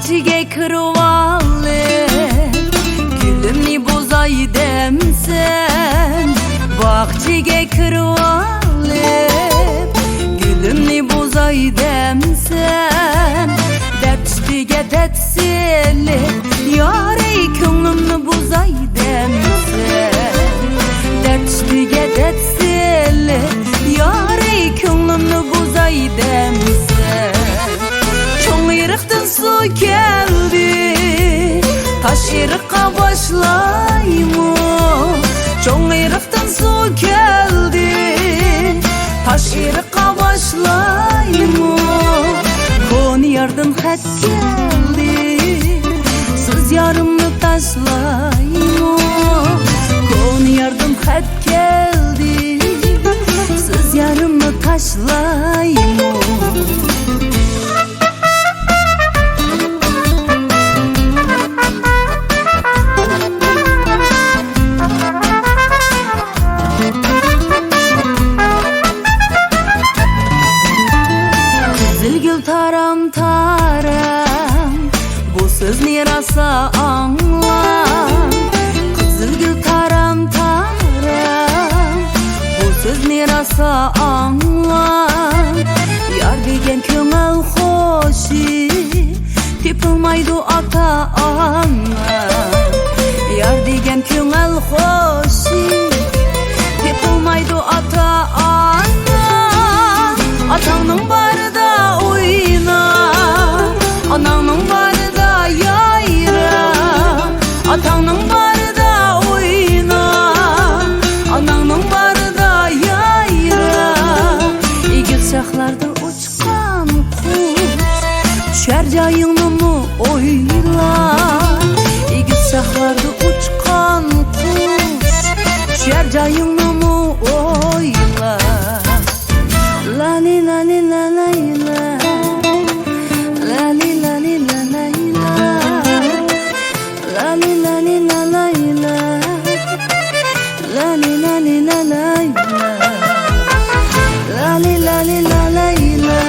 bahçeye kırvalı, gülümni bozay demsen. Bahçeye kırvalı, gülümni bozay demsen. Dertçiye dertsili, yarey köngümni bozay demsen. Dertçiye dertsili, yarey köngümni bozay demsen. Çoğ yırıqtın su geldi, taş yırıqqa başlayma. Çoğ yırıqtın su geldi, taş yırıqqa başlayma. Konya'dan xat geldi, siz yarımni taşlayma. Konya'dan xat geldi, siz yarımni taşlayma. Zilgül taram taram, bu söz nirasa anla. Zilgül taram taram, bu söz nirasa anla. Yar degen köngül hoşi, tepilmaydı ata anla. Yar degen köngül hoşi, tepilmaydı ata anla. Atanın barıda oyna, ananın barıda yayra. Atanın barıda oyna, ananın barıda yayra. İgil şahlarda uçkan kuş, düşer cayını mı oyla. İgil şahlarda uçkan kuş, düşer cayını mı oyla. La li la li la la la, la li la li la la la, la li la li la la la, la li la li la la la, la li la li la la la,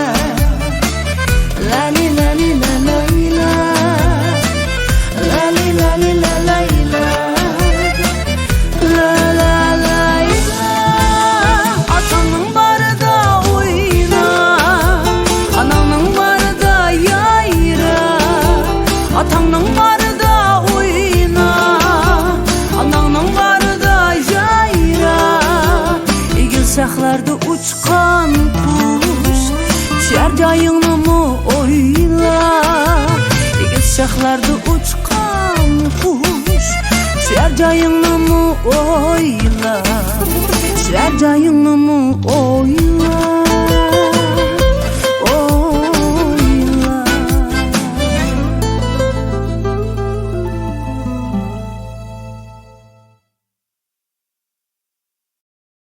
la li la li la la la, la li la li la la la, la la la. Atanın barıda atanın barıda oyna, ananın barıda yayra. İgil şahlarda uçkan kuş, düşer cayını mı oyla. İgil şahlarda uçkan kuş, düşer cayını mı oyla. Düşer cayını mı oyla.